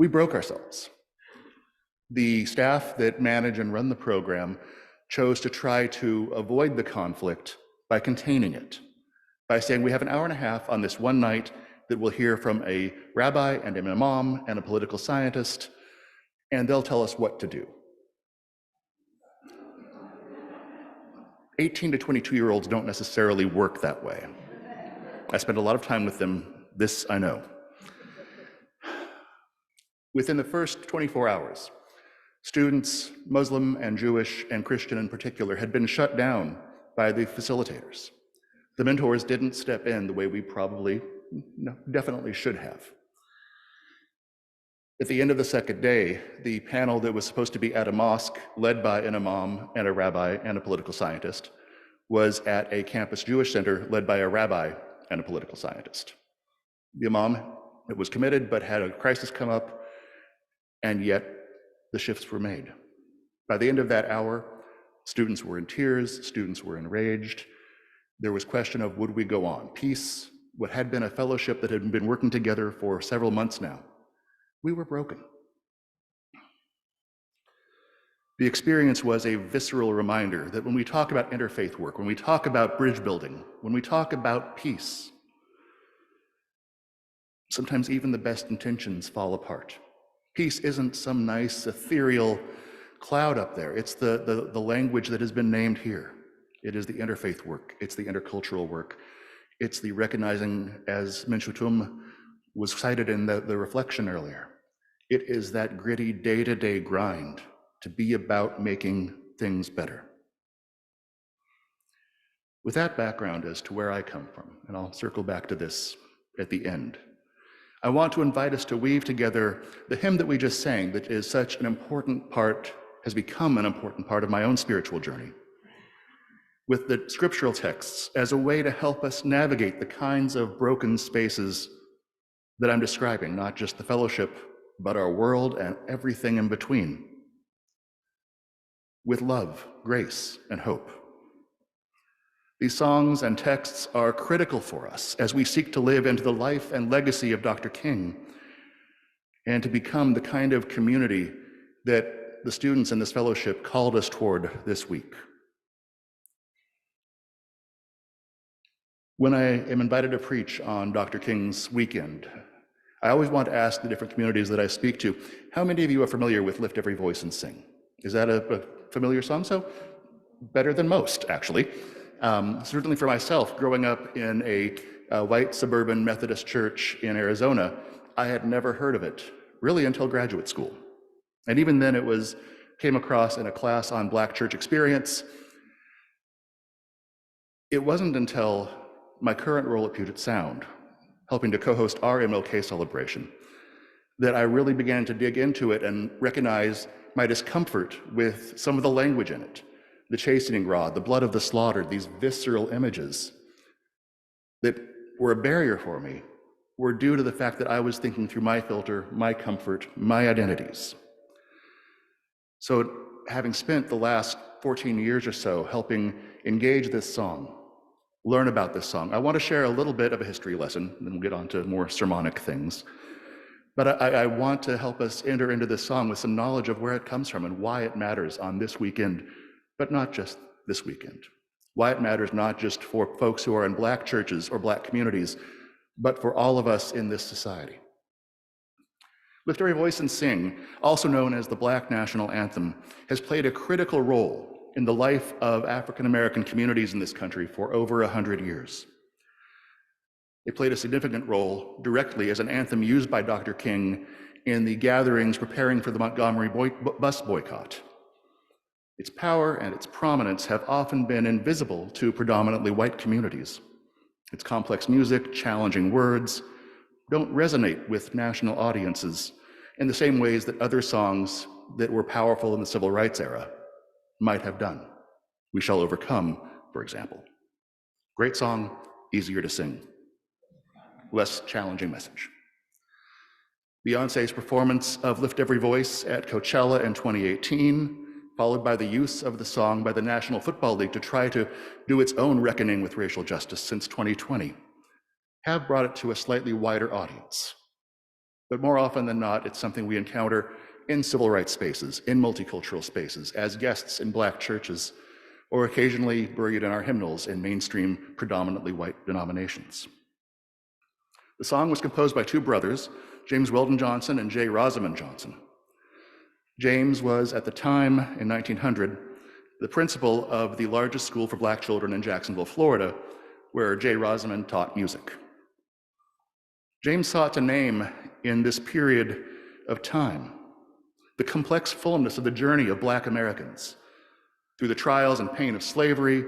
We broke ourselves. The staff that manage and run the program chose to try to avoid the conflict by containing it, by saying we have an hour and a half on this one night that we'll hear from a rabbi and an imam and a political scientist, and they'll tell us what to do. 18 to 22-year-olds don't necessarily work that way. I spent a lot of time with them, this I know. Within the first 24 hours, students, Muslim and Jewish and Christian in particular, had been shut down by the facilitators. The mentors didn't step in the way we probably, definitely should have. At the end of the second day, the panel that was supposed to be at a mosque led by an imam and a rabbi and a political scientist was at a campus Jewish center led by a rabbi and a political scientist. The imam was committed but had a crisis come up, and yet the shifts were made. By the end of that hour, students were in tears, students were enraged. There was question of would we go on? Peace, what had been a fellowship that had been working together for several months now, we were broken. The experience was a visceral reminder that when we talk about interfaith work, when we talk about bridge building, when we talk about peace, sometimes even the best intentions fall apart. Peace isn't some nice ethereal cloud up there. It's the language that has been named here. It is the interfaith work. It's the intercultural work. It's the recognizing, as Minshutum was cited in the reflection earlier. It is that gritty day-to-day grind to be about making things better. With that background as to where I come from, and I'll circle back to this at the end, I want to invite us to weave together the hymn that we just sang that is such an important part, has become an important part of my own spiritual journey, with the scriptural texts as a way to help us navigate the kinds of broken spaces that I'm describing, not just the fellowship, but our world and everything in between, with love, grace, and hope. These songs and texts are critical for us as we seek to live into the life and legacy of Dr. King and to become the kind of community that the students in this fellowship called us toward this week. When I am invited to preach on Dr. King's weekend, I always want to ask the different communities that I speak to, how many of you are familiar with Lift Every Voice and Sing? Is that a familiar song? So better than most, actually. Certainly for myself, growing up in a white suburban Methodist church in Arizona, I had never heard of it, really until graduate school. And even then came across in a class on Black church experience. It wasn't until my current role at Puget Sound, helping to co-host our MLK celebration, that I really began to dig into it and recognize my discomfort with some of the language in it. The chastening rod, the blood of the slaughtered, these visceral images that were a barrier for me were due to the fact that I was thinking through my filter, my comfort, my identities. So having spent the last 14 years or so helping engage this song, learn about this song, I want to share a little bit of a history lesson, and then we'll get on to more sermonic things. But I want to help us enter into this song with some knowledge of where it comes from and why it matters on this weekend, but not just this weekend. Why it matters not just for folks who are in Black churches or Black communities, but for all of us in this society. Lift Every Voice and Sing, also known as the Black National Anthem, has played a critical role in the life of African American communities in this country for over 100 years. It played a significant role directly as an anthem used by Dr. King in the gatherings preparing for the Montgomery bus boycott. Its power and its prominence have often been invisible to predominantly white communities. Its complex music, challenging words, don't resonate with national audiences in the same ways that other songs that were powerful in the civil rights era might have done. We Shall Overcome, for example. Great song, easier to sing. Less challenging message. Beyoncé's performance of Lift Every Voice at Coachella in 2018, followed by the use of the song by the National Football League to try to do its own reckoning with racial justice since 2020, have brought it to a slightly wider audience. but more often than not, it's something we encounter in civil rights spaces, in multicultural spaces, as guests in Black churches, or occasionally buried in our hymnals in mainstream, predominantly white denominations. The song was composed by two brothers, James Weldon Johnson and J. Rosamond Johnson. James was, at the time, in 1900, the principal of the largest school for Black children in Jacksonville, Florida, where J. Rosamond taught music. James sought to name, in this period of time, the complex fullness of the journey of Black Americans, through the trials and pain of slavery,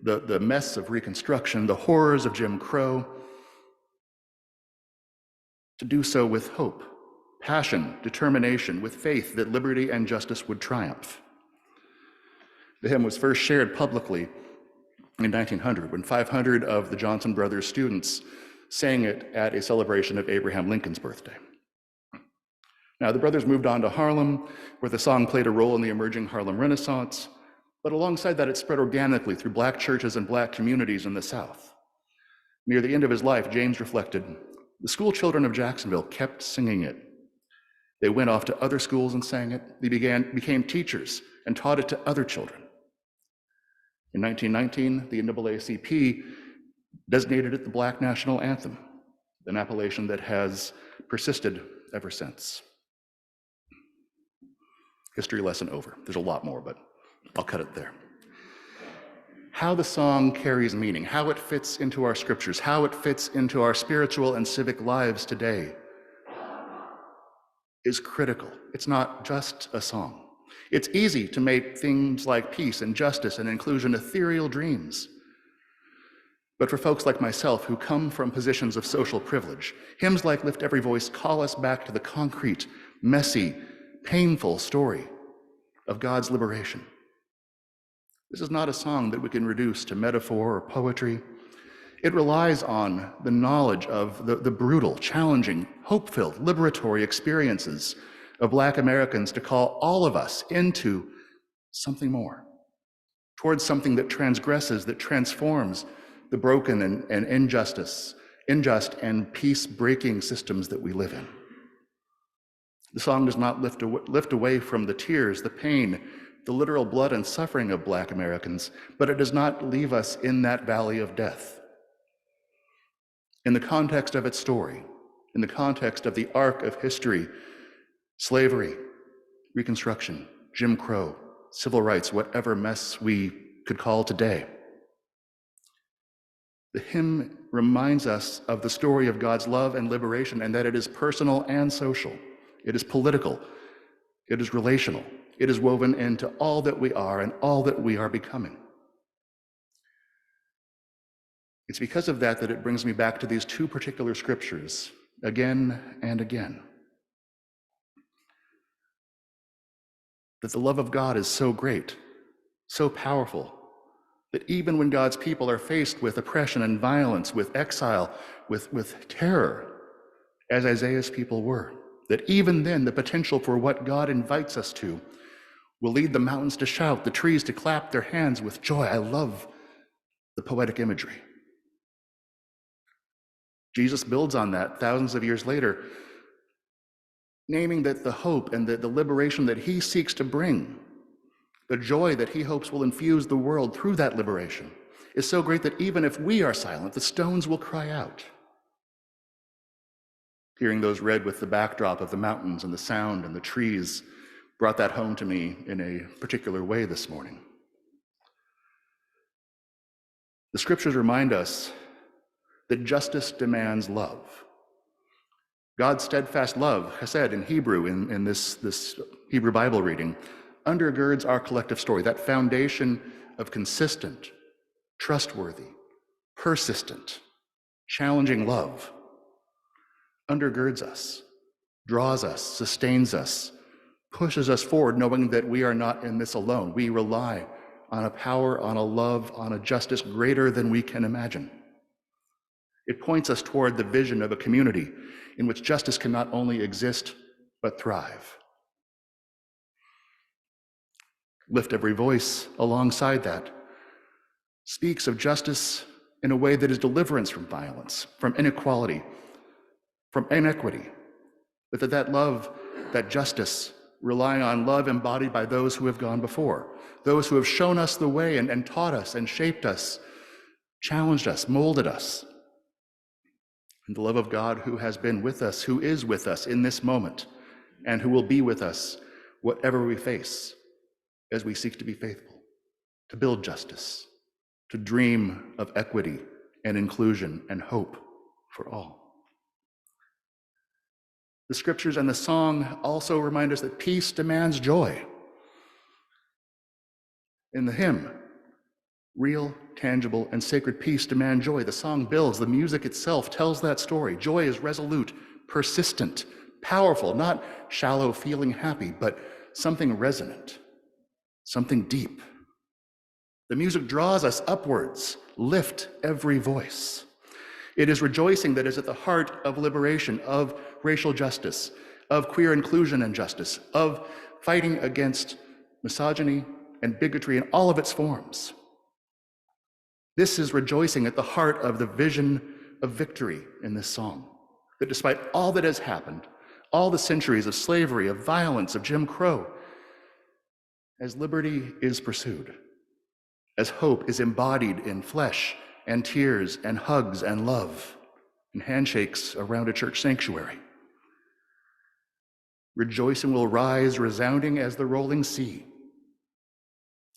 the mess of Reconstruction, the horrors of Jim Crow, to do so with hope, passion, determination, with faith that liberty and justice would triumph. The hymn was first shared publicly in 1900 when 500 of the Johnson brothers' students sang it at a celebration of Abraham Lincoln's birthday. Now, the brothers moved on to Harlem, where the song played a role in the emerging Harlem Renaissance, but alongside that, it spread organically through Black churches and Black communities in the South. Near the end of his life, James reflected, "The school children of Jacksonville kept singing it. They went off to other schools and sang it. They became teachers and taught it to other children." In 1919, the NAACP designated it the Black National Anthem, an appellation that has persisted ever since. History lesson over. There's a lot more, but I'll cut it there. How the song carries meaning, how it fits into our scriptures, how it fits into our spiritual and civic lives today is critical. It's not just a song. It's easy to make things like peace and justice and inclusion ethereal dreams. But for folks like myself who come from positions of social privilege, hymns like Lift Every Voice call us back to the concrete, messy, painful story of God's liberation. This is not a song that we can reduce to metaphor or poetry. It relies on the knowledge of the brutal, challenging, hope-filled, liberatory experiences of Black Americans to call all of us into something more, towards something that transgresses, that transforms the broken and unjust and peace-breaking systems that we live in. The song does not lift away from the tears, the pain, the literal blood and suffering of Black Americans, but it does not leave us in that valley of death. In the context of its story, in the context of the arc of history, slavery, Reconstruction, Jim Crow, civil rights, whatever mess we could call today, the hymn reminds us of the story of God's love and liberation, and that it is personal and social. It is political. It is relational. It is woven into all that we are and all that we are becoming. It's because of that that it brings me back to these two particular scriptures again and again. That the love of God is so great, so powerful, that even when God's people are faced with oppression and violence, with exile, with terror, as Isaiah's people were, that even then the potential for what God invites us to will lead the mountains to shout, the trees to clap their hands with joy. I love the poetic imagery. Jesus builds on that thousands of years later, naming that the hope and the liberation that he seeks to bring, the joy that he hopes will infuse the world through that liberation, is so great that even if we are silent, the stones will cry out. Hearing those read with the backdrop of the mountains and the sound and the trees brought that home to me in a particular way this morning. The scriptures remind us that justice demands love. God's steadfast love, chesed in Hebrew, in this Hebrew Bible reading, undergirds our collective story, that foundation of consistent, trustworthy, persistent, challenging love undergirds us, draws us, sustains us, pushes us forward, knowing that we are not in this alone. We rely on a power, on a love, on a justice greater than we can imagine. It points us toward the vision of a community in which justice can not only exist, but thrive. Lift Every Voice alongside that speaks of justice in a way that is deliverance from violence, from inequality, from inequity, but that love, that justice, relying on love embodied by those who have gone before, those who have shown us the way and taught us and shaped us, challenged us, molded us. And the love of God who has been with us, who is with us in this moment, and who will be with us whatever we face as we seek to be faithful, to build justice, to dream of equity and inclusion and hope for all. The scriptures and the song also remind us that peace demands joy. In the hymn, real, tangible, and sacred peace demand joy. The song builds, the music itself tells that story. Joy is resolute, persistent, powerful, not shallow, feeling happy, but something resonant, something deep. The music draws us upwards, lift every voice. It is rejoicing that is at the heart of liberation, of racial justice, of queer inclusion and justice, of fighting against misogyny and bigotry in all of its forms. This is rejoicing at the heart of the vision of victory in this song, that despite all that has happened, all the centuries of slavery, of violence, of Jim Crow, as liberty is pursued, as hope is embodied in flesh and tears and hugs and love and handshakes around a church sanctuary, rejoicing will rise resounding as the rolling sea.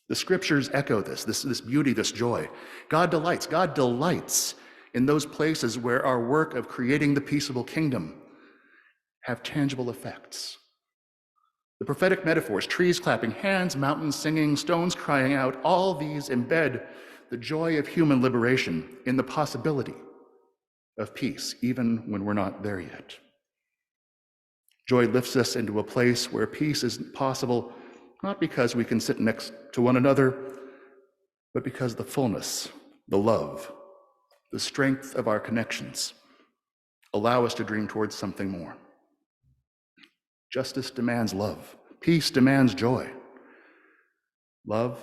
The scriptures echo this beauty, this joy. God delights in those places where our work of creating the peaceable kingdom have tangible effects. The prophetic metaphors, trees clapping hands, mountains singing, stones crying out, all these embed the joy of human liberation in the possibility of peace, even when we're not there yet. Joy lifts us into a place where peace is possible, not because we can sit next to one another, but because the fullness, the love, the strength of our connections allow us to dream towards something more. Justice demands love. Peace demands joy. Love,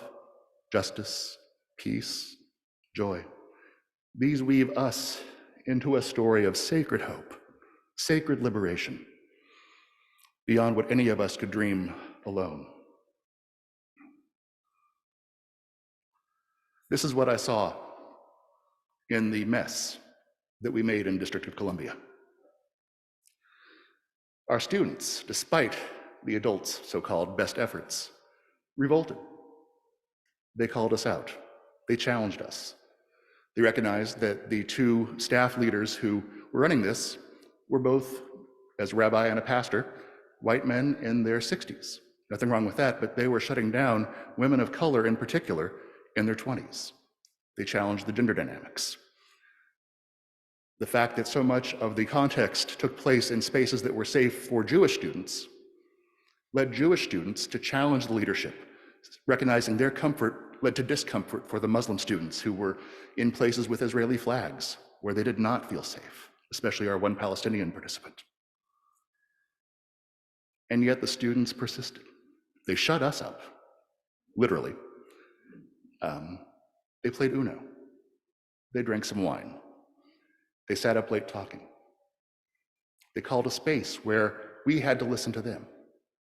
justice, peace, joy. These weave us into a story of sacred hope, sacred liberation, beyond what any of us could dream alone. This is what I saw in the mess that we made in District of Columbia. Our students, despite the adults' so-called best efforts, revolted. They called us out. They challenged us. They recognized that the two staff leaders who were running this were both, as a rabbi and a pastor, white men in their 60s. Nothing wrong with that, but they were shutting down women of color in particular in their 20s. They challenged the gender dynamics. The fact that so much of the context took place in spaces that were safe for Jewish students led Jewish students to challenge the leadership, recognizing their comfort led to discomfort for the Muslim students who were in places with Israeli flags where they did not feel safe, especially our one Palestinian participant. And yet the students persisted. They shut us up, literally. They played Uno. They drank some wine. They sat up late talking. They called a space where we had to listen to them,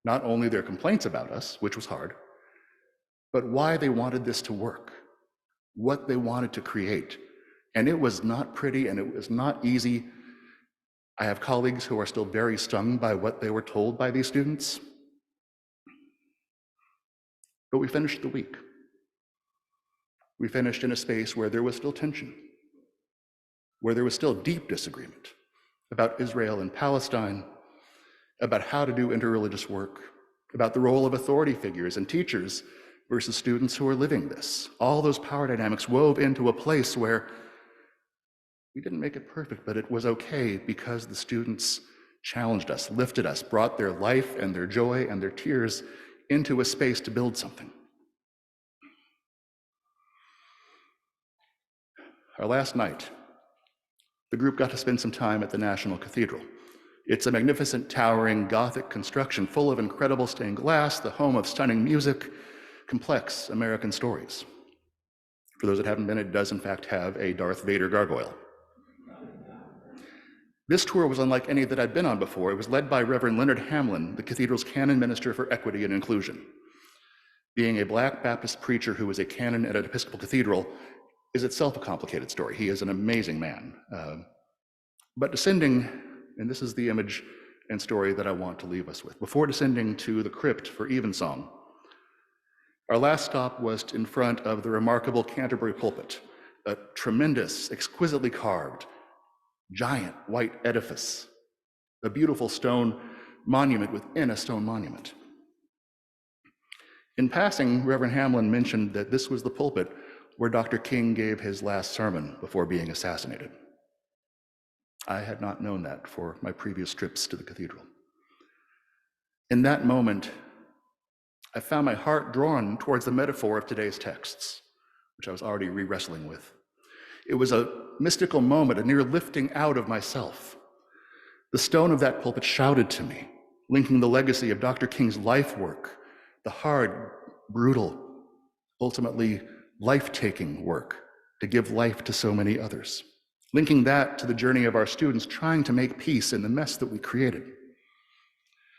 not only their complaints about us, which was hard, but why they wanted this to work, what they wanted to create. And it was not pretty and it was not easy. I have colleagues who are still very stung by what they were told by these students. But we finished the week. We finished in a space where there was still tension, where there was still deep disagreement about Israel and Palestine, about how to do interreligious work, about the role of authority figures and teachers versus students who are living this. All those power dynamics wove into a place where we didn't make it perfect, but it was okay because the students challenged us, lifted us, brought their life and their joy and their tears into a space to build something. Our last night, the group got to spend some time at the National Cathedral. It's a magnificent, towering Gothic construction full of incredible stained glass, the home of stunning music, complex American stories. For those that haven't been, it does in fact have a Darth Vader gargoyle. This tour was unlike any that I'd been on before. It was led by Reverend Leonard Hamlin, the cathedral's canon minister for equity and inclusion. Being a Black Baptist preacher who is a canon at an Episcopal cathedral is itself a complicated story. He is an amazing man. But descending, and this is the image and story that I want to leave us with, before descending to the crypt for evensong, our last stop was in front of the remarkable Canterbury pulpit, a tremendous, exquisitely carved, giant white edifice, a beautiful stone monument within a stone monument. In passing, Reverend Hamlin mentioned that this was the pulpit where Dr. King gave his last sermon before being assassinated. I had not known that for my previous trips to the cathedral. In that moment, I found my heart drawn towards the metaphor of today's texts, which I was already re-wrestling with. It was a mystical moment, a near lifting out of myself. The stone of that pulpit shouted to me, linking the legacy of Dr. King's life work, the hard, brutal, ultimately life-taking work to give life to so many others, linking that to the journey of our students trying to make peace in the mess that we created.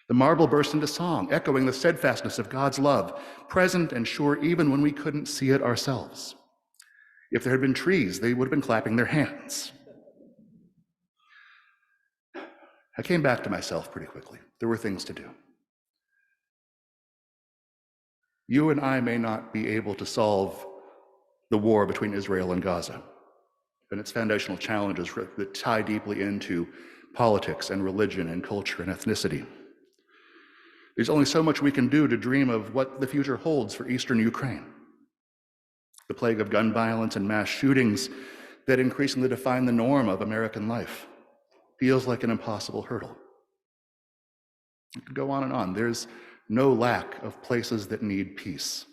The marble burst into song, echoing the steadfastness of God's love, present and sure even when we couldn't see it ourselves. If there had been trees, they would have been clapping their hands. I came back to myself pretty quickly. There were things to do. You and I may not be able to solve the war between Israel and Gaza and its foundational challenges that tie deeply into politics and religion and culture and ethnicity. There's only so much we can do to dream of what the future holds for eastern Ukraine. The plague of gun violence and mass shootings that increasingly define the norm of American life feels like an impossible hurdle. You could go on and on. There's no lack of places that need peace.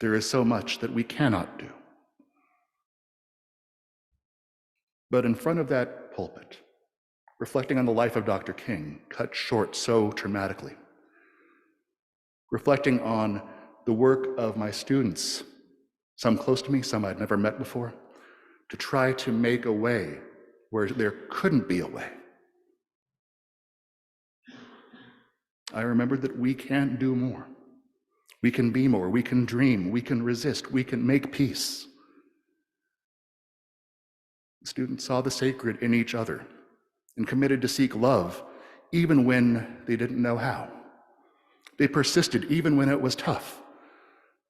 There is so much that we cannot do. But in front of that pulpit, reflecting on the life of Dr. King, cut short so traumatically, reflecting on the work of my students, some close to me, some I'd never met before, to try to make a way where there couldn't be a way. I remembered that we can do more. We can be more, we can dream, we can resist, we can make peace. The students saw the sacred in each other and committed to seek love even when they didn't know how. They persisted even when it was tough.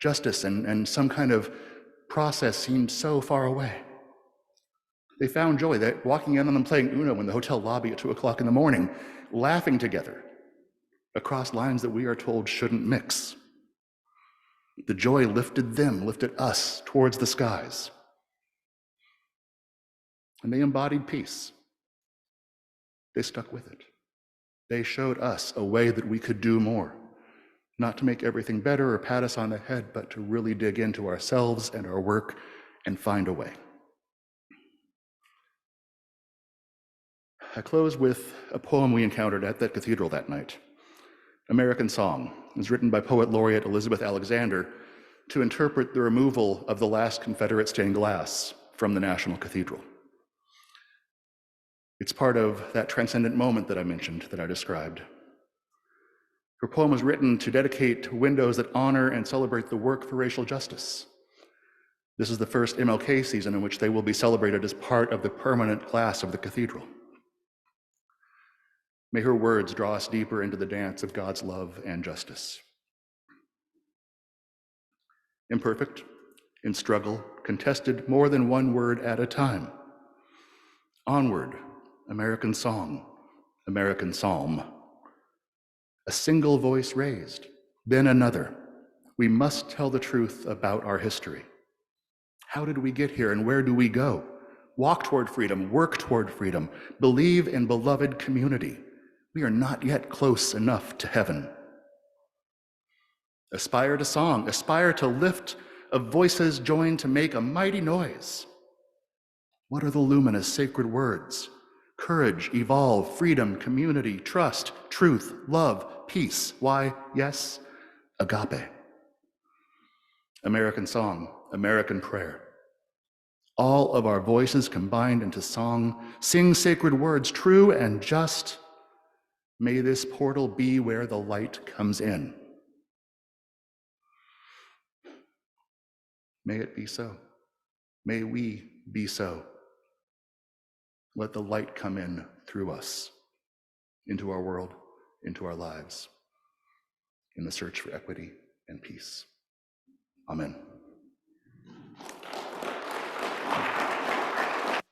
Justice and some kind of process seemed so far away. They found joy that walking in on them playing Uno in the hotel lobby at 2 o'clock in the morning, laughing together across lines that we are told shouldn't mix. The joy lifted them, lifted us towards the skies. And they embodied peace. They stuck with it. They showed us a way that we could do more, not to make everything better or pat us on the head, but to really dig into ourselves and our work and find a way. I close with a poem we encountered at that cathedral that night. American Song is written by poet laureate Elizabeth Alexander to interpret the removal of the last Confederate stained glass from the National Cathedral. It's part of that transcendent moment that I mentioned, that I described. Her poem was written to dedicate windows that honor and celebrate the work for racial justice. This is the first MLK season in which they will be celebrated as part of the permanent glass of the cathedral. May her words draw us deeper into the dance of God's love and justice. Imperfect, in struggle, contested more than one word at a time. Onward, American song, American psalm. A single voice raised, then another. We must tell the truth about our history. How did we get here and where do we go? Walk toward freedom, work toward freedom, believe in beloved community. We are not yet close enough to heaven. Aspire to song, aspire to lift of voices joined to make a mighty noise. What are the luminous sacred words? Courage, evolve, freedom, community, trust, truth, love, peace. Why, yes, agape. American song, American prayer. all of our voices combined into song, sing sacred words, true and just. May this portal be where the light comes in. May it be so. May we be so. Let the light come in through us, into our world, into our lives, in the search for equity and peace. Amen.